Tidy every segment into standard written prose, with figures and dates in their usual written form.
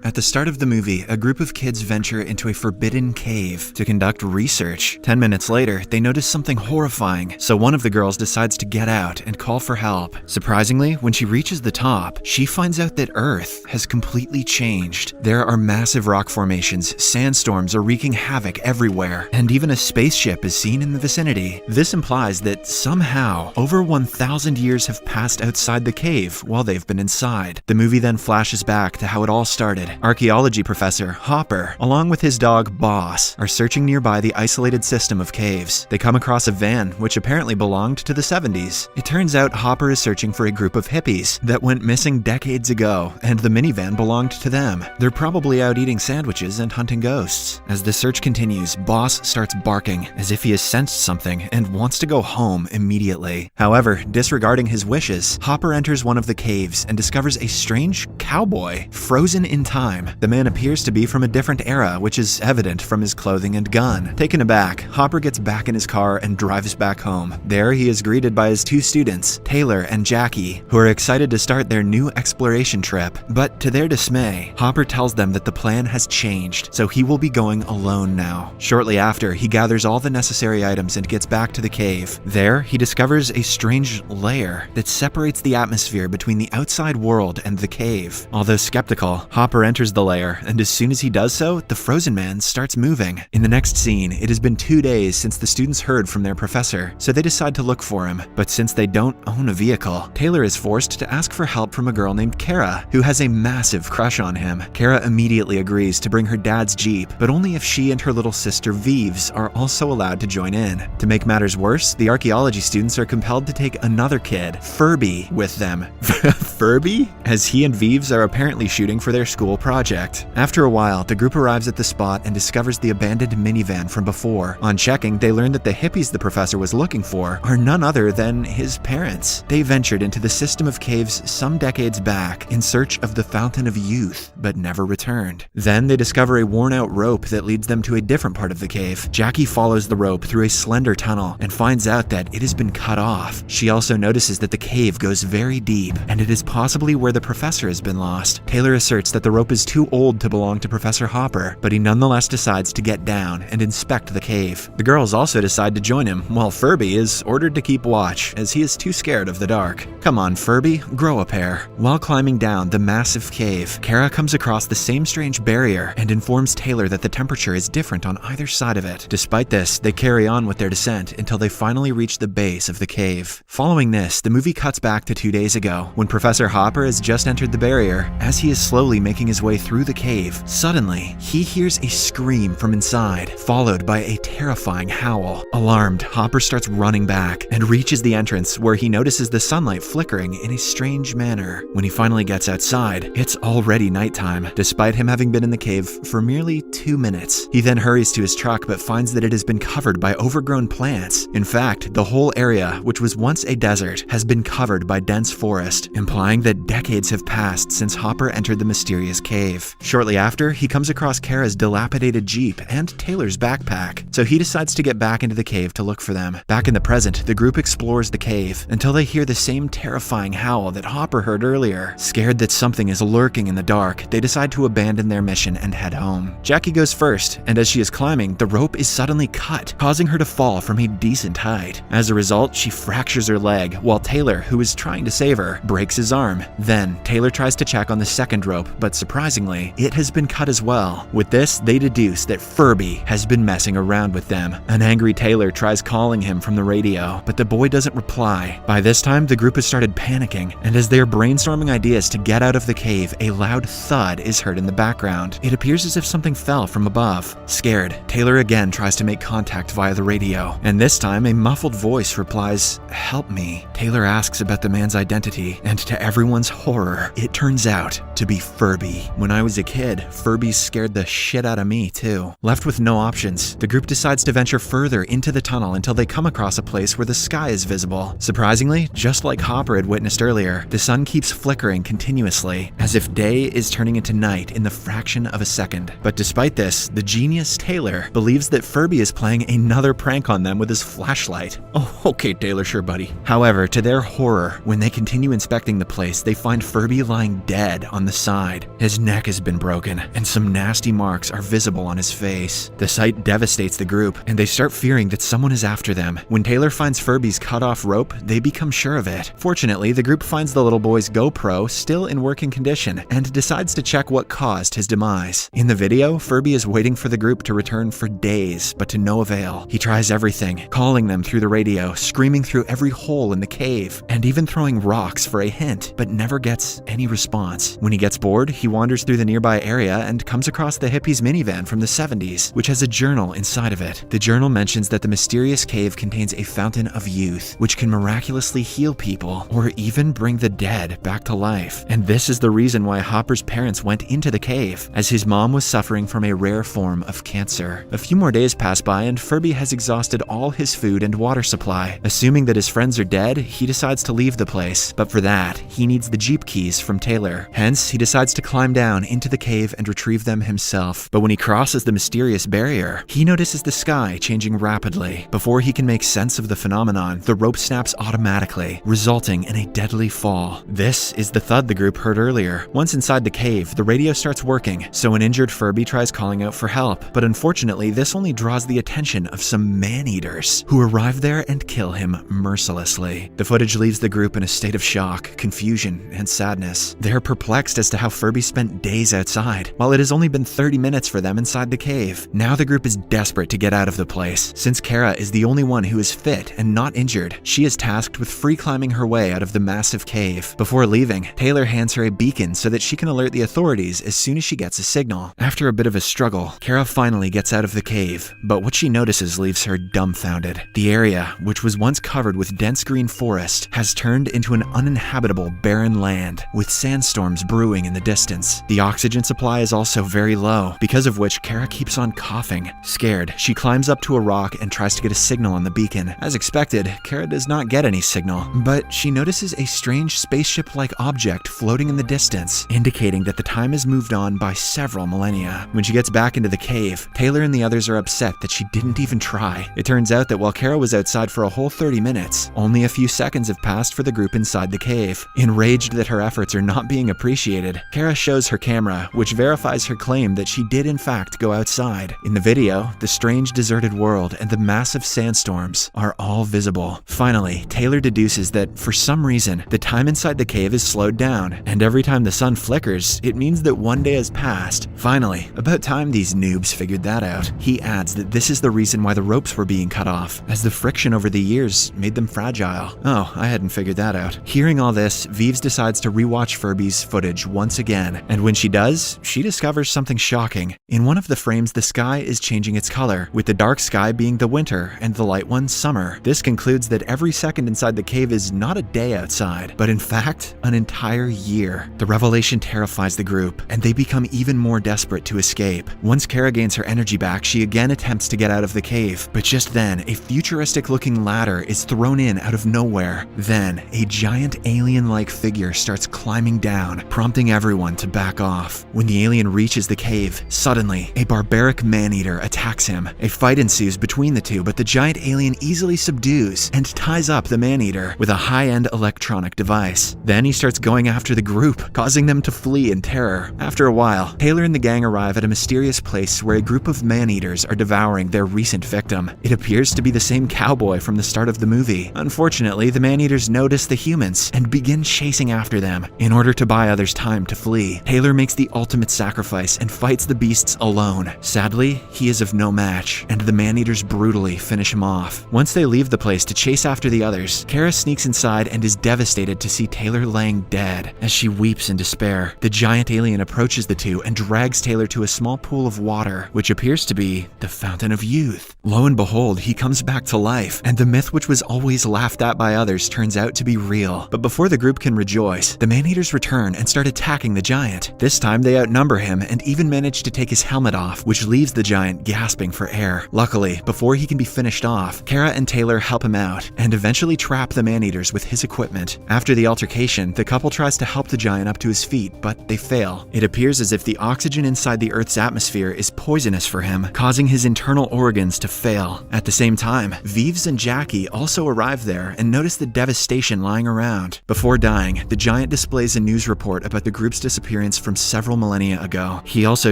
At the start of the movie, a group of kids venture into a forbidden cave to conduct research. 10 minutes later, they notice something horrifying, so one of the girls decides to get out and call for help. Surprisingly, when she reaches the top, she finds out that Earth has completely changed. There are massive rock formations, sandstorms are wreaking havoc everywhere, and even a spaceship is seen in the vicinity. This implies that somehow, over 1,000 years have passed outside the cave while they've been inside. The movie then flashes back to how it all started. Archaeology professor Hopper, along with his dog Boss, are searching nearby the isolated system of caves. They come across a van which apparently belonged to the 70s. It turns out Hopper is searching for a group of hippies that went missing decades ago, and the minivan belonged to them. They're probably out eating sandwiches and hunting ghosts. As the search continues, Boss starts barking as if he has sensed something and wants to go home immediately. However, disregarding his wishes, Hopper enters one of the caves and discovers a strange cowboy frozen in time. The man appears to be from a different era, which is evident from his clothing and gun. Taken aback, Hopper gets back in his car and drives back home. There, he is greeted by his two students, Taylor and Jackie, who are excited to start their new exploration trip. But to their dismay, Hopper tells them that the plan has changed, so he will be going alone now. Shortly after, he gathers all the necessary items and gets back to the cave. There, he discovers a strange layer that separates the atmosphere between the outside world and the cave. Although skeptical, Hopper enters the lair, and as soon as he does so, the frozen man starts moving. In the next scene, it has been 2 days since the students heard from their professor, so they decide to look for him. But since they don't own a vehicle, Taylor is forced to ask for help from a girl named Kara, who has a massive crush on him. Kara immediately agrees to bring her dad's Jeep, but only if she and her little sister Vives are also allowed to join in. To make matters worse, the archaeology students are compelled to take another kid, Furby, with them. Furby? As he and Vives are apparently shooting for their school project. After a while, the group arrives at the spot and discovers the abandoned minivan from before. On checking, they learn that the hippies the professor was looking for are none other than his parents. They ventured into the system of caves some decades back in search of the Fountain of Youth, but never returned. Then they discover a worn-out rope that leads them to a different part of the cave. Jackie follows the rope through a slender tunnel and finds out that it has been cut off. She also notices that the cave goes very deep, and it is possibly where the professor has been lost. Taylor asserts that the rope is too old to belong to Professor Hopper, but he nonetheless decides to get down and inspect the cave. The girls also decide to join him, while Furby is ordered to keep watch, as he is too scared of the dark. Come on, Furby, grow a pair. While climbing down the massive cave, Kara comes across the same strange barrier and informs Taylor that the temperature is different on either side of it. Despite this, they carry on with their descent until they finally reach the base of the cave. Following this, the movie cuts back to 2 days ago, when Professor Hopper has just entered the barrier. As he is slowly making his way through the cave, suddenly, he hears a scream from inside, followed by a terrifying howl. Alarmed, Hopper starts running back and reaches the entrance, where he notices the sunlight flickering in a strange manner. When he finally gets outside, it's already nighttime, despite him having been in the cave for merely 2 minutes. He then hurries to his truck but finds that it has been covered by overgrown plants. In fact, the whole area, which was once a desert, has been covered by dense forest, implying that decades have passed since Hopper entered the mysterious cave. Shortly after, he comes across Kara's dilapidated Jeep and Taylor's backpack, so he decides to get back into the cave to look for them. Back in the present, the group explores the cave until they hear the same terrifying howl that Hopper heard earlier. Scared that something is lurking in the dark, they decide to abandon their mission and head home. Jackie goes first, and as she is climbing, the rope is suddenly cut, causing her to fall from a decent height. As a result, she fractures her leg, while Taylor, who is trying to save her, breaks his arm. Then, Taylor tries to check on the second rope, but surprisingly, it has been cut as well. With this, they deduce that Furby has been messing around with them. An angry Taylor tries calling him from the radio, but the boy doesn't reply. By this time, the group has started panicking, and as they are brainstorming ideas to get out of the cave, a loud thud is heard in the background. It appears as if something fell from above. Scared, Taylor again tries to make contact via the radio, and this time a muffled voice replies, "Help me." Taylor asks about the man's identity, and to everyone's horror, it turns out to be Furby. When I was a kid, Furbies scared the shit out of me too. Left with no options, the group decides to venture further into the tunnel until they come across a place where the sky is visible. Surprisingly, just like Hopper had witnessed earlier, the sun keeps flickering continuously, as if day is turning into night in the fraction of a second. But despite this, the genius Taylor believes that Furby is playing another prank on them with his flashlight. Oh, okay, Taylor, sure buddy. However, to their horror, when they continue inspecting the place, they find Furby lying dead on the side. His neck has been broken, and some nasty marks are visible on his face. The sight devastates the group, and they start fearing that someone is after them. When Taylor finds Furby's cut-off rope, they become sure of it. Fortunately, the group finds the little boy's GoPro still in working condition and decides to check what caused his demise. In the video, Furby is waiting for the group to return for days, but to no avail. He tries everything, calling them through the radio, screaming through every hole in the cave, and even throwing rocks for a hint, but never gets any response. When he gets bored, he wanders through the nearby area and comes across the hippies' minivan from the 70s, which has a journal inside of it. The journal mentions that the mysterious cave contains a fountain of youth, which can miraculously heal people or even bring the dead back to life. And this is the reason why Hopper's parents went into the cave, as his mom was suffering from a rare form of cancer. A few more days pass by and Furby has exhausted all his food and water supply. Assuming that his friends are dead, he decides to leave the place, but for that, he needs the Jeep keys from Taylor. Hence, he decides to climb down into the cave and retrieve them himself. But when he crosses the mysterious barrier, he notices the sky changing rapidly. Before he can make sense of the phenomenon, the rope snaps automatically, resulting in a deadly fall. This is the thud the group heard earlier. Once inside the cave, the radio starts working, so an injured Furby tries calling out for help, but unfortunately, this only draws the attention of some man-eaters, who arrive there and kill him mercilessly. The footage leaves the group in a state of shock, confusion, and sadness. They're perplexed as to how Furby spent days outside, while it has only been 30 minutes for them inside the cave. Now the group is desperate to get out of the place. Since Kara is the only one who is fit and not injured, she is tasked with free climbing her way out of the massive cave. Before leaving, Taylor hands her a beacon so that she can alert the authorities as soon as she gets a signal. After a bit of a struggle, Kara finally gets out of the cave, but what she notices leaves her dumbfounded. The area, which was once covered with dense green forest, has turned into an uninhabitable barren land, with sandstorms brewing in the distance. The oxygen supply is also very low, because of which Kara keeps on coughing. Scared, she climbs up to a rock and tries to get a signal on the beacon. As expected, Kara does not get any signal, but she notices a strange spaceship-like object floating in the distance, indicating that the time has moved on by several millennia. When she gets back into the cave, Taylor and the others are upset that she didn't even try. It turns out that while Kara was outside for a whole 30 minutes, only a few seconds have passed for the group inside the cave. Enraged that her efforts are not being appreciated, Kara shows her camera, which verifies her claim that she did in fact go outside. In the video, the strange deserted world and the massive sandstorms are all visible. Finally, Taylor deduces that for some reason, the time inside the cave is slowed down, and every time the sun flickers, it means that one day has passed. Finally, about time these noobs figured that out. He adds that this is the reason why the ropes were being cut off, as the friction over the years made them fragile. Oh, I hadn't figured that out. Hearing all this, Vives decides to rewatch Furby's footage once again, and when she does, she discovers something shocking. In one of the frames, the sky is changing its color, with the dark sky being the winter and the light one summer. This concludes that every second inside the cave is not a day outside, but in fact, an entire year. The revelation terrifies the group, and they become even more desperate to escape. Once Kara gains her energy back, she again attempts to get out of the cave, but just then, a futuristic-looking ladder is thrown in out of nowhere. Then, a giant alien-like figure starts climbing down, prompting everyone to back off. When the alien reaches the cave, suddenly, a barbaric man-eater attacks him. A fight ensues between the two, but the giant alien easily subdues and ties up the man-eater with a high-end electronic device. Then he starts going after the group, causing them to flee in terror. After a while, Taylor and the gang arrive at a mysterious place where a group of man-eaters are devouring their recent victim. It appears to be the same cowboy from the start of the movie. Unfortunately, the man-eaters notice the humans and begin chasing after them. In order to buy others time to flee, Taylor makes the ultimate sacrifice and fights the beasts alone. Sadly, he is of no match, and the man-eaters brutally finish him off. Once they leave the place to chase after the others, Kara sneaks inside and is devastated to see Taylor laying dead. As she weeps in despair, the giant alien approaches the two and drags Taylor to a small pool of water, which appears to be the fountain of youth. Lo and behold, he comes back to life, and the myth which was always laughed at by others turns out to be real. But before the group can rejoice, the man-eaters return and start attacking the giant. This time they outnumber him and even manage to take his helmet off, which leaves the giant gasping for air. Luckily, before he can be finished off, Kara and Taylor help him out and eventually trap the man-eaters with his equipment. After the altercation, the couple tries to help the giant up to his feet, but they fail. It appears as if the oxygen inside the Earth's atmosphere is poisonous for him, causing his internal organs to fail. At the same time, Vives and Jackie also arrive there and notice the devastation lying around. Before dying, the giant displays a news report about the group's disappearance from several millennia ago. He also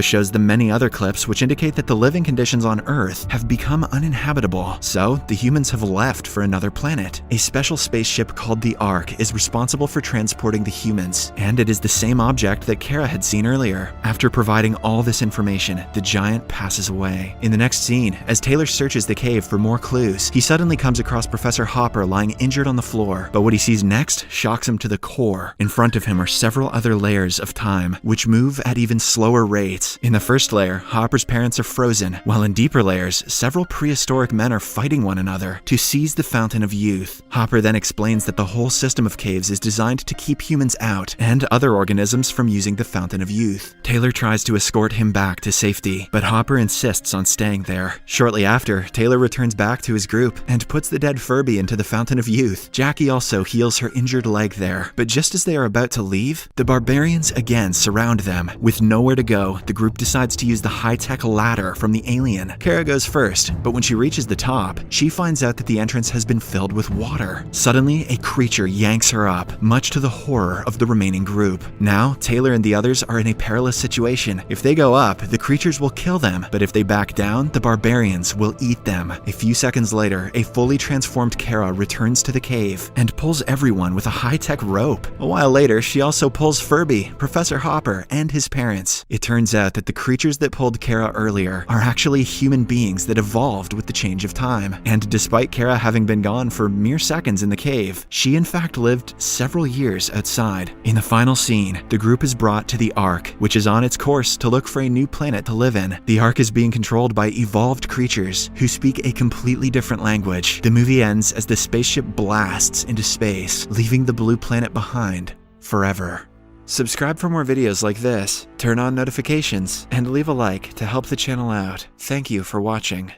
shows them many other clips which indicate that the living conditions on Earth have become uninhabitable, so the humans have left for another planet. A special spaceship called the Ark is responsible for transporting the humans, and it is the same object that Kara had seen earlier. After providing all this information, the giant passes away. In the next scene, as Taylor searches the cave for more clues, he suddenly comes across Professor Hopper lying injured on the floor, but what he sees next shocks him to the core. In front of him are several other layers of time, which move at even slower rates. In the first layer, Hopper's parents are frozen, while in deeper layers, several prehistoric men are fighting one another to seize the Fountain of Youth. Hopper then explains that the whole system of caves is designed to keep humans out and other organisms from using the Fountain of Youth. Taylor tries to escort him back to safety, but Hopper insists on staying there. Shortly after, Taylor returns back to his group and puts the dead Furby into the Fountain of Youth. Jackie also heals her injured leg there, but just as they are about to leave, the barbarians again surround them. With nowhere to go, the group decides to use the high-tech ladder from the alien. Kara goes first, but when she reaches the top, she finds out that the entrance has been filled with water. Suddenly, a creature yanks her up, much to the horror of the remaining group. Now, Taylor and the others are in a perilous situation. If they go up, the creatures will kill them, but if they back down, the barbarians will eat them. A few seconds later, a fully transformed Kara returns to the cave and pulls everyone with a high-tech rope. A while later, she also pulls Furby, Professor Hopper, and his parents. It turns out that the creatures that pulled Kara earlier are actually human beings that evolved with the change of time. And despite Kara having been gone for mere seconds in the cave, she in fact lived several years outside. In the final scene, the group is brought to the Ark, which is on its course to look for a new planet to live in. The Ark is being controlled by evolved creatures who speak a completely different language. The movie ends as the spaceship blasts into space, leaving the blue planet behind forever. Subscribe for more videos like this, turn on notifications, and leave a like to help the channel out. Thank you for watching.